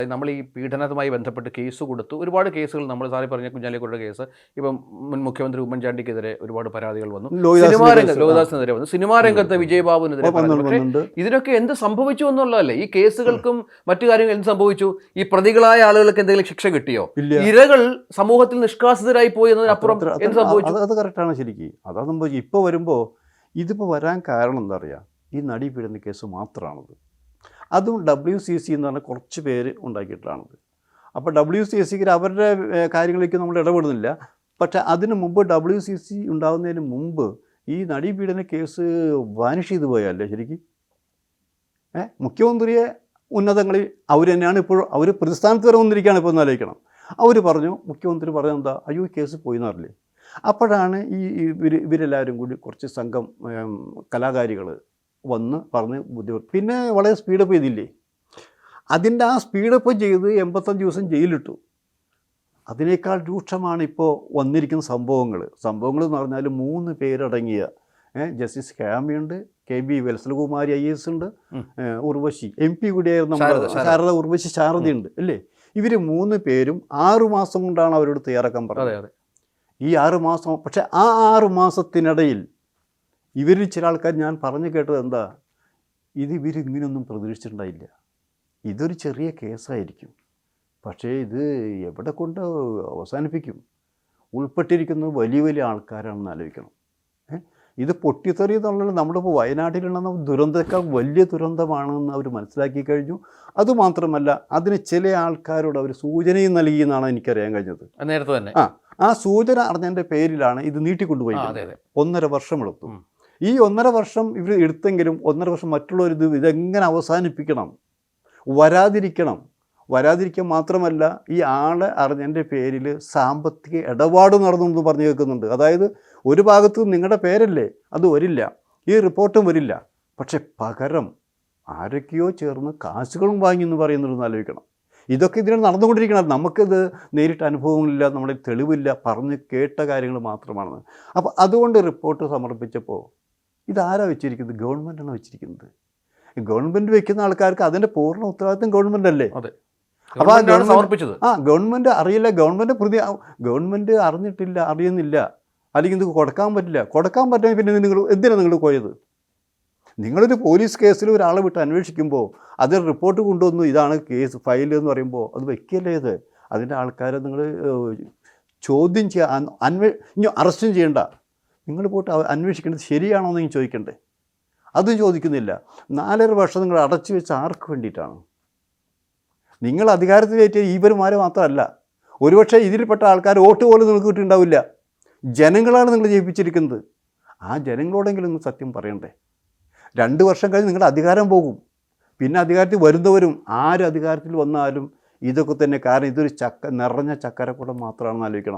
നമ്മൾ ഈ പീഡനവുമായി ബന്ധപ്പെട്ട് കേസ് കൊടുത്തു. ഒരുപാട് കേസുകൾ നമ്മൾ സാറി പറഞ്ഞ കുഞ്ഞാലിക്കുട്ടിയുടെ കേസ്, ഇപ്പം മുൻ മുഖ്യമന്ത്രി ഉമ്മൻചാണ്ടിക്കെതിരെ ഒരുപാട് പരാതികൾ വന്നു. ലോഹിദാസിനെതിരെ വന്നു. സിനിമാ രംഗത്ത് വിജയബാബുവിനെതിരെ പക്ഷേ ഇതിനൊക്കെ എന്ത് സംഭവിച്ചു എന്നുള്ളതല്ലേ? ഈ കേസുകൾക്കും മറ്റു കാര്യങ്ങൾ എന്ത് സംഭവിച്ചു? ഈ പ്രതികളായ ആളുകൾക്ക് എന്തെങ്കിലും ശിക്ഷ കിട്ടിയോ? ഇരകൾ സമൂഹത്തിൽ നിഷ്കാസിതരായി പോയി എന്നതിനപ്പുറം എന്ത് സംഭവിച്ചു? അത് കറക്റ്റാണ് ശരിക്കും. അതാ സംഭവിച്ചു. ഇപ്പോൾ വരുമ്പോൾ ഇതിപ്പോൾ വരാൻ കാരണം എന്താ പറയുക, ഈ നടി പീഡന കേസ് മാത്രമാണത്. അതും WCC എന്ന് പറഞ്ഞാൽ കുറച്ച് പേര് ഉണ്ടാക്കിയിട്ടാണത്. അപ്പോൾ WCCക്ക് അവരുടെ കാര്യങ്ങളിലേക്ക് നമ്മൾ ഇടപെടുന്നില്ല. പക്ഷേ അതിന് മുമ്പ് WCC ഉണ്ടാകുന്നതിന് മുമ്പ് ഈ നടിപീഡന കേസ് വാനിഷ് ചെയ്തു പോയല്ലേ ശരിക്കും. മുഖ്യമന്ത്രിയെ ഉന്നതങ്ങളിൽ അവർ തന്നെയാണ് ഇപ്പോൾ, അവർ പ്രതിസ്ഥാനത്ത് വരെ വന്നിരിക്കുകയാണ്. ഇപ്പോൾ ഒന്ന് ആലോചിക്കണം. അവർ പറഞ്ഞു, മുഖ്യമന്ത്രി പറഞ്ഞെന്താ, അയ്യോ ഈ കേസ് പോയി എന്നറിയില്ലേ. അപ്പോഴാണ് ഇവരെല്ലാവരും കൂടി കുറച്ച് സംഘം കലാകാരികൾ വന്ന് പറഞ്ഞ് ബുദ്ധിമുട്ട്, പിന്നെ വളരെ സ്പീഡപ്പ് ചെയ്തില്ലേ. അതിൻ്റെ ആ സ്പീഡപ്പ് ചെയ്ത് 85 ദിവസം ജയിലിട്ടു. അതിനേക്കാൾ രൂക്ഷമാണ് ഇപ്പോൾ വന്നിരിക്കുന്ന സംഭവങ്ങൾ എന്ന് പറഞ്ഞാൽ 3 പേരടങ്ങിയ ജസ്റ്റിസ് ഹേമയുണ്ട്, KB വത്സലകുമാരി IAS ഉണ്ട്, ഉർവശി MP കൂടിയായിരുന്നു ശാരദ, ഉർവശി ശാരദയുണ്ട് അല്ലേ. ഇവർ 3 പേരും 6 മാസം കൊണ്ടാണ് അവരോട് തയ്യാറാക്കാൻ പറഞ്ഞത്. ഈ 6 മാസം, പക്ഷേ ആ 6 മാസത്തിനിടയിൽ ഇവരിൽ ചില ആൾക്കാർ ഞാൻ പറഞ്ഞു കേട്ടത് എന്താ, ഇവരിങ്ങനെയൊന്നും പ്രതീക്ഷിച്ചിട്ടുണ്ടായില്ല. ഇതൊരു ചെറിയ കേസായിരിക്കും, പക്ഷേ ഇത് എവിടെ കൊണ്ട് അവസാനിപ്പിക്കും. ഉൾപ്പെട്ടിരിക്കുന്നത് വലിയ വലിയ ആൾക്കാരാണെന്ന് ആലോചിക്കണം. ഇത് പൊട്ടിത്തെറി എന്നുള്ളത് നമ്മളിപ്പോൾ വയനാട്ടിലുള്ള ദുരന്തത്തേക്കാൾ വലിയ ദുരന്തമാണെന്ന് അവർ മനസ്സിലാക്കി കഴിഞ്ഞു. അതുമാത്രമല്ല, അതിന് ചില ആൾക്കാരോട് അവർ സൂചനയും നൽകിയെന്നാണ് എനിക്കറിയാൻ കഴിഞ്ഞത് നേരത്തെ തന്നെ. ആ സൂചന അറിഞ്ഞതിൻ്റെ പേരിലാണ് ഇത് നീട്ടിക്കൊണ്ടുപോയി. 1.5 വർഷം എടുത്തു. ഈ 1.5 വർഷം ഇവർ എടുത്തെങ്കിലും 1.5 വർഷം മറ്റുള്ളവർ ഇതെങ്ങനെ അവസാനിപ്പിക്കണം, വരാതിരിക്കാൻ മാത്രമല്ല ഈ ആളെ അറിഞ്ഞതിൻ്റെ പേരിൽ സാമ്പത്തിക ഇടപാട് നടന്നു എന്ന് പറഞ്ഞു കേൾക്കുന്നുണ്ട്. അതായത് ഒരു ഭാഗത്ത് നിങ്ങളുടെ പേരല്ലേ, അത് വരില്ല, ഈ റിപ്പോർട്ടും വരില്ല, പക്ഷെ പകരം ആരൊക്കെയോ ചേർന്ന് കാശുകളും വാങ്ങി എന്ന് പറയുന്നുണ്ടെന്ന് ആലോചിക്കണം. ഇതൊക്കെ ഇതിനാണ് നടന്നുകൊണ്ടിരിക്കുന്നത്. നമുക്കിത് നേരിട്ട് അനുഭവങ്ങളില്ല, നമ്മുടെ തെളിവില്ല, പറഞ്ഞ് കേട്ട കാര്യങ്ങൾ മാത്രമാണെന്ന്. അപ്പോൾ അതുകൊണ്ട് റിപ്പോർട്ട് സമർപ്പിച്ചപ്പോൾ ഇതാരാ വെച്ചിരിക്കുന്നത്? ഗവൺമെൻറ്റാണ് വെച്ചിരിക്കുന്നത്. ഗവൺമെൻറ് വെക്കുന്ന ആൾക്കാർക്ക് അതിൻ്റെ പൂർണ്ണ ഉത്തരവാദിത്വം ഗവൺമെൻറ് അല്ലേ. അപ്പോൾ ഗവൺമെൻറ് അറിയില്ല, ഗവൺമെൻറ് അറിഞ്ഞിട്ടില്ല, അറിയുന്നില്ല, അല്ലെങ്കിൽ ഇത് കൊടുക്കാൻ പറ്റില്ല. പിന്നെ എന്തിനാണ് നിങ്ങൾ പോയത്? നിങ്ങളൊരു പോലീസ് കേസിൽ ഒരാളെ വിട്ട് അന്വേഷിക്കുമ്പോൾ അതിൽ റിപ്പോർട്ട് കൊണ്ടുവന്നു, ഇതാണ് കേസ് ഫയൽ എന്ന് പറയുമ്പോൾ അത് വയ്ക്കല്ലേ. ഇത് അതിൻ്റെ ആൾക്കാരെ നിങ്ങൾ ചോദ്യം ഇനി അറസ്റ്റും ചെയ്യണ്ട, നിങ്ങൾ പോയിട്ട് അന്വേഷിക്കേണ്ടത് ശരിയാണോ എന്ന് നിങ്ങൾ ചോദിക്കണ്ടേ? അതും ചോദിക്കുന്നില്ല. 4.5 വർഷം നിങ്ങൾ അടച്ചു വെച്ച് ആർക്ക് വേണ്ടിയിട്ടാണ്? നിങ്ങൾ അധികാരത്തിലേറ്റ് ഇവരുമാരെ മാത്രമല്ല, ഒരുപക്ഷെ ഇതിൽപ്പെട്ട ആൾക്കാർ വോട്ട് പോലും നിങ്ങൾക്ക് കിട്ടിയിട്ടുണ്ടാവില്ല. ജനങ്ങളാണ് നിങ്ങൾ ജയിപ്പിച്ചിരിക്കുന്നത്. ആ ജനങ്ങളോടെങ്കിലും നിങ്ങൾ സത്യം പറയണ്ടേ? 2 വർഷം കഴിഞ്ഞ് നിങ്ങളുടെ അധികാരം പോകും. പിന്നെ അധികാരത്തിൽ വരുന്നവരും ആര് അധികാരത്തിൽ വന്നാലും ഇതൊക്കെ തന്നെ. കാരണം ഇതൊരു നിറഞ്ഞ ചക്കരക്കുടം മാത്രമാണെന്ന് ആലോചിക്കണം.